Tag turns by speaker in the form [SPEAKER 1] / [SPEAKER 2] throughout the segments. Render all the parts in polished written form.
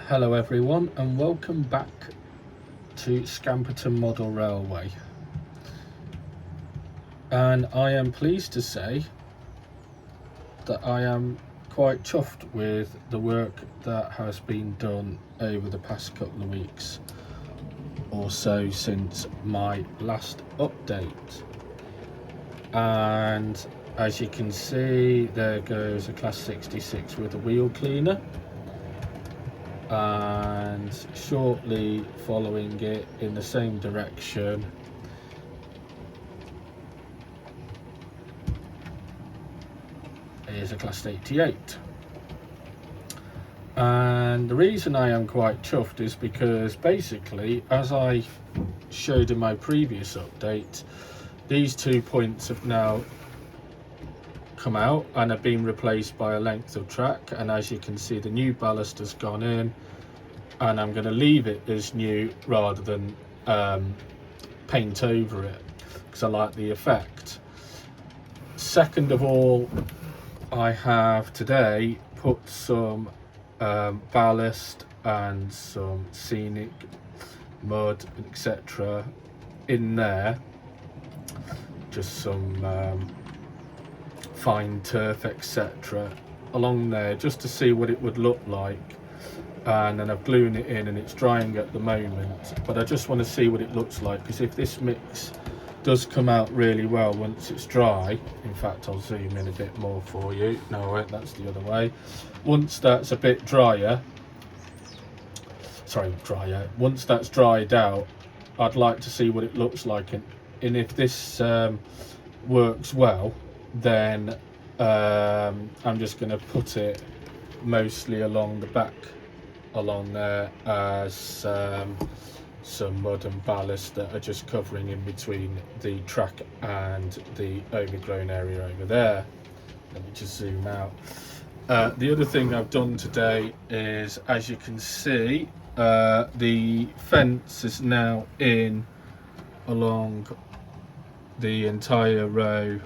[SPEAKER 1] Hello everyone and welcome back to Scamperton Model Railway, and I am pleased to say that I am quite chuffed with the work that has been done over the past couple of weeks or so since my last update. And as you can see, there goes a Class 66 with a wheel cleaner, and shortly following it in the same direction is a Class 88. And the reason I am quite chuffed is because basically, as I showed in my previous update, these 2 points have now come out and have been replaced by a length of track, and as you can see, the new ballast has gone in, and I'm going to leave it as new rather than paint over it because I like the effect. Second of all, I have today put some ballast and some scenic mud, etc. in there, just some fine turf, etc. along there, just to see what it would look like. And then I've glued it in and it's drying at the moment, but I just want to see what it looks like, because if this mix does come out really well once it's dry, in fact I'll zoom in a bit more for you. No wait, that's the other way. Once that's a bit drier, once that's dried out, I'd like to see what it looks like, and if this works well, then I'm just going to put it mostly along the back along there as some mud and ballast that are just covering in between the track and the overgrown area over there. Let me just zoom out. The other thing I've done today is, as you can see, the fence is now in along the entire row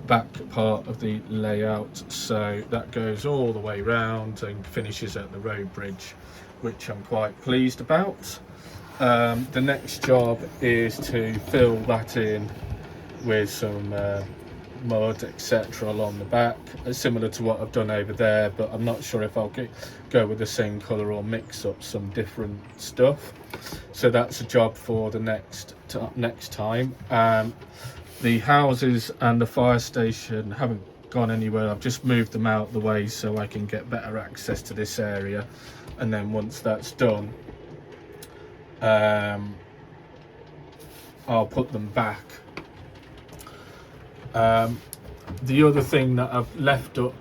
[SPEAKER 1] back part of the layout, so that goes all the way round and finishes at the road bridge, which I'm quite pleased about. The next job is to fill that in with some mud, etc. along the back, similar to what I've done over there, but I'm not sure if I'll go with the same colour or mix up some different stuff. So that's a job for the next time. The houses and the fire station haven't gone anywhere. I've just moved them out the way so I can get better access to this area, and then once that's done, I'll put them back. The other thing that I've left up,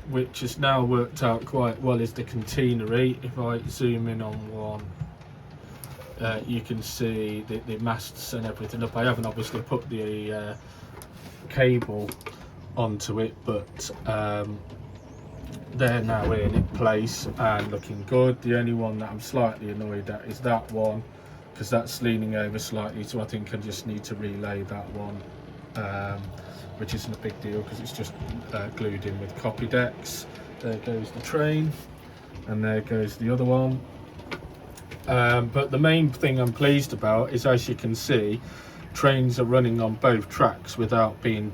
[SPEAKER 1] which has now worked out quite well, is the catenary. If I zoom in on one, you can see the masts and everything up. I haven't obviously put the cable onto it, but they're now in place and looking good. The only one that I'm slightly annoyed at is that one, because that's leaning over slightly, so I think I just need to relay that one, which isn't a big deal because it's just glued in with copy decks. There goes the train, and there goes the other one. But the main thing I'm pleased about is, as you can see, trains are running on both tracks without being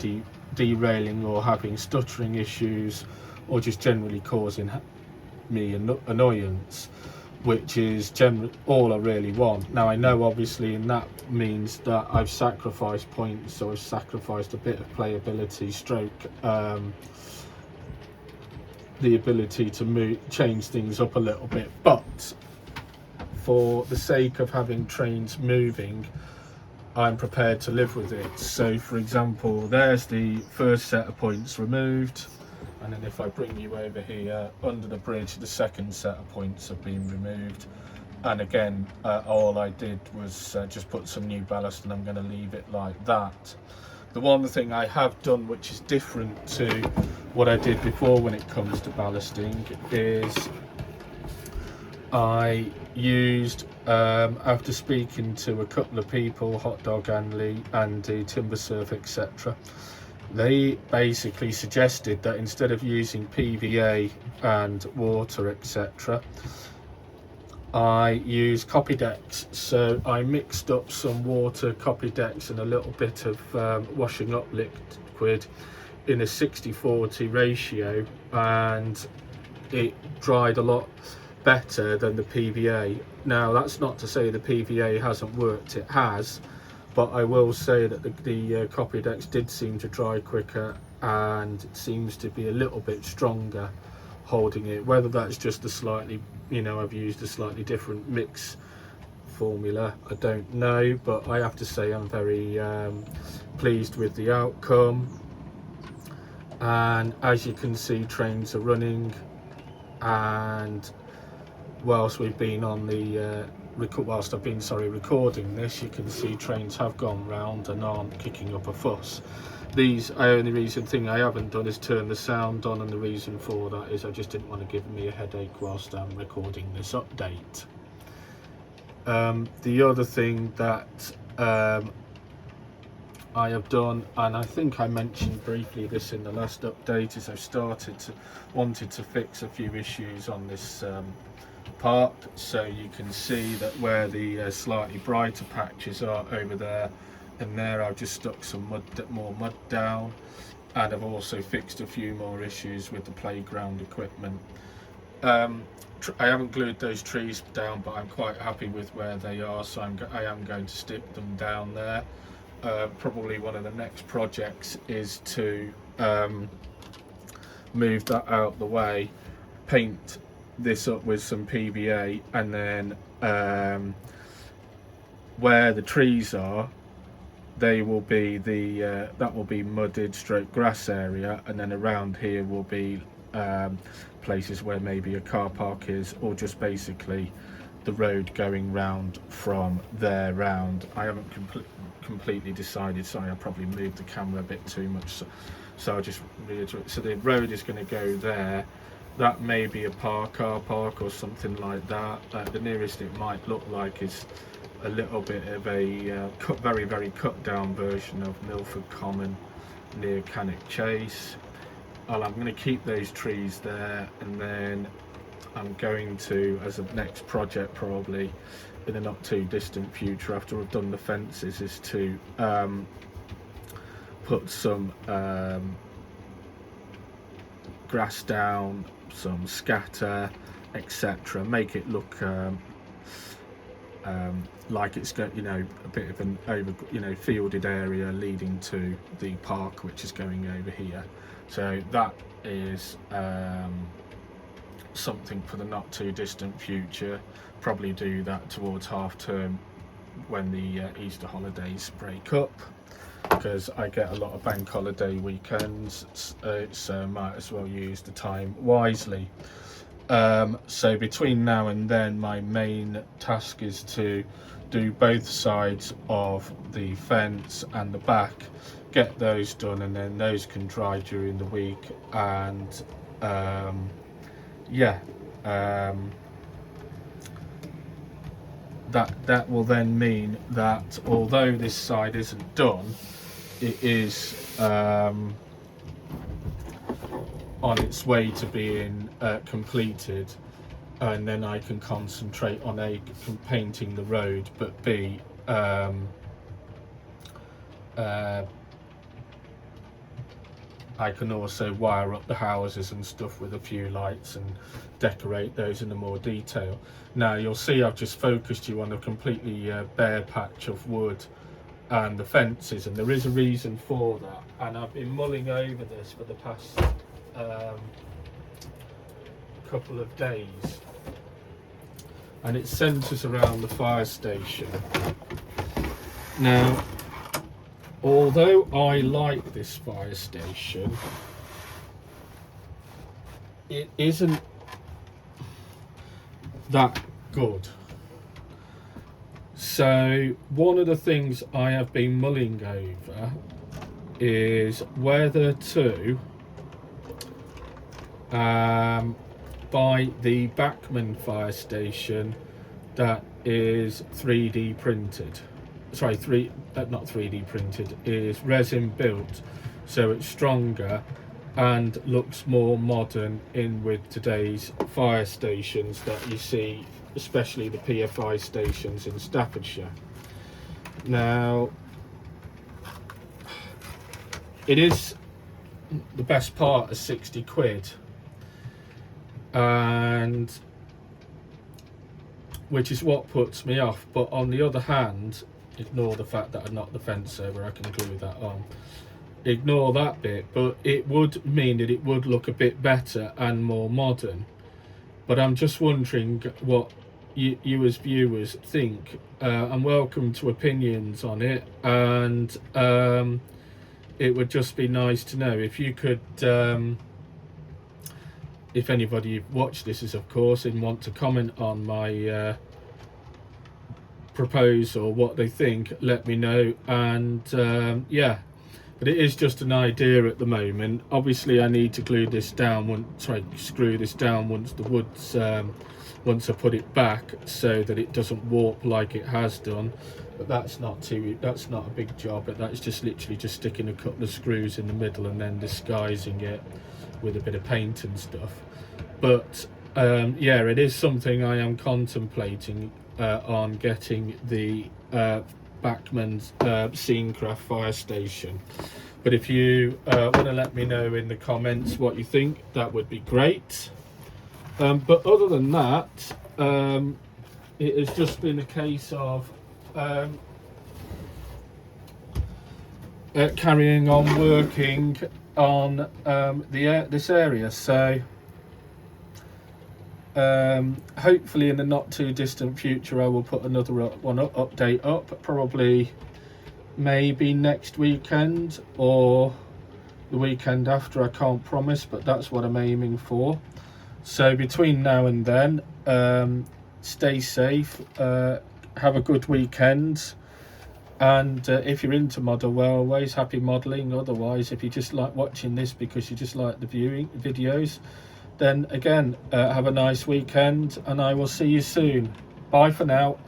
[SPEAKER 1] derailing or having stuttering issues, or just generally causing me annoyance, which is all I really want. Now I know obviously, and that means that I've sacrificed points, so I've sacrificed a bit of playability stroke the ability to change things up a little bit, but for the sake of having trains moving, I'm prepared to live with it. So for example, there's the first set of points removed, and then if I bring you over here under the bridge, the second set of points have been removed. And again, all I did was just put some new ballast, and I'm going to leave it like that. The one thing I have done, which is different to what I did before when it comes to ballasting, is I used, after speaking to a couple of people, Hot Dog Andy, Timber Surf, etc., they basically suggested that instead of using PVA and water, etc., I use Copydex. So I mixed up some water, Copydex, and a little bit of washing up liquid in a 60-40 ratio, and it dried a lot better than the PVA. Now that's not to say the PVA hasn't worked, it has, but I will say that the Copydex did seem to dry quicker, and it seems to be a little bit stronger holding it. Whether that's just a slightly, I've used a slightly different mix formula, I don't know, but I have to say I'm very pleased with the outcome. And as you can see, trains are running, and whilst we've been on the whilst I've been recording this, you can see trains have gone round and aren't kicking up a fuss. The only thing I haven't done is turn the sound on, and the reason for that is I just didn't want to give me a headache whilst I'm recording this update. The other thing that I have done, and I think I mentioned briefly this in the last update, is I've wanted to fix a few issues on this part. So you can see that where the slightly brighter patches are over there and there, I've just stuck some more mud down, and I've also fixed a few more issues with the playground equipment. I haven't glued those trees down, but I'm quite happy with where they are, so I am going to stick them down there. Probably one of the next projects is to move that out the way, paint this up with some PVA, and then where the trees are, they will be that will be mudded stroke grass area, and then around here will be places where maybe a car park is, or just basically the road going round from there round. I haven't completely decided. Sorry, I probably moved the camera a bit too much, so I'll just reiterate. So the road is going to go there. That may be a car park or something like that. The nearest it might look like is a little bit of a very, very cut down version of Milford Common near Cannock Chase. I'm going to keep those trees there, and then I'm going to, as a next project, probably in a not too distant future after I've done the fences, is to put some grass down, some scatter, etc. Make it look like it's got a bit of an fielded area leading to the park, which is going over here. So that is something for the not too distant future. Probably do that towards half term when the Easter holidays break up, because I get a lot of bank holiday weekends, so might as well use the time wisely. So between now and then, my main task is to do both sides of the fence and the back, get those done, and then those can dry during the week. And that will then mean that although this side isn't done, it is on its way to being completed, and then I can concentrate on A, painting the road, but B, I can also wire up the houses and stuff with a few lights and decorate those in more detail. Now you'll see I've just focused you on a completely bare patch of wood and the fences, and there is a reason for that, and I've been mulling over this for the past couple of days, and it centres around the fire station. Now, although I like this fire station, it isn't that good. So one of the things I have been mulling over is whether to buy the Bachmann fire station that is 3D printed. Sorry, not 3D printed, is resin built, so it's stronger and looks more modern in with today's fire stations that you see especially the PFI stations in Staffordshire. Now, it is the best part of 60 quid, and which is what puts me off. But on the other hand, ignore the fact that I knocked the fence over, I can glue that on. Ignore that bit, but it would mean that it would look a bit better and more modern. But I'm just wondering what you as viewers think. I'm welcome to opinions on it, and it would just be nice to know if you could, if anybody watched this is of course and want to comment on my proposal, what they think, let me know. And yeah, but it is just an idea at the moment. Obviously I need to glue this down screw this down once the wood's once I put it back, so that it doesn't warp like it has done. But that's not a big job. But that's just literally just sticking a couple of screws in the middle and then disguising it with a bit of paint and stuff. But yeah, it is something I am contemplating on getting the Bachmann's Scenecraft fire station. But if you want to let me know in the comments what you think, that would be great. But other than that, it has just been a case of carrying on working on this area. So hopefully in the not too distant future I will put another update up, probably maybe next weekend or the weekend after. I can't promise, but that's what I'm aiming for. So between now and then, stay safe, have a good weekend, and if you're into model, well, always happy modelling. Otherwise, if you just like watching this because you just like the viewing videos, then again, have a nice weekend, and I will see you soon. Bye for now.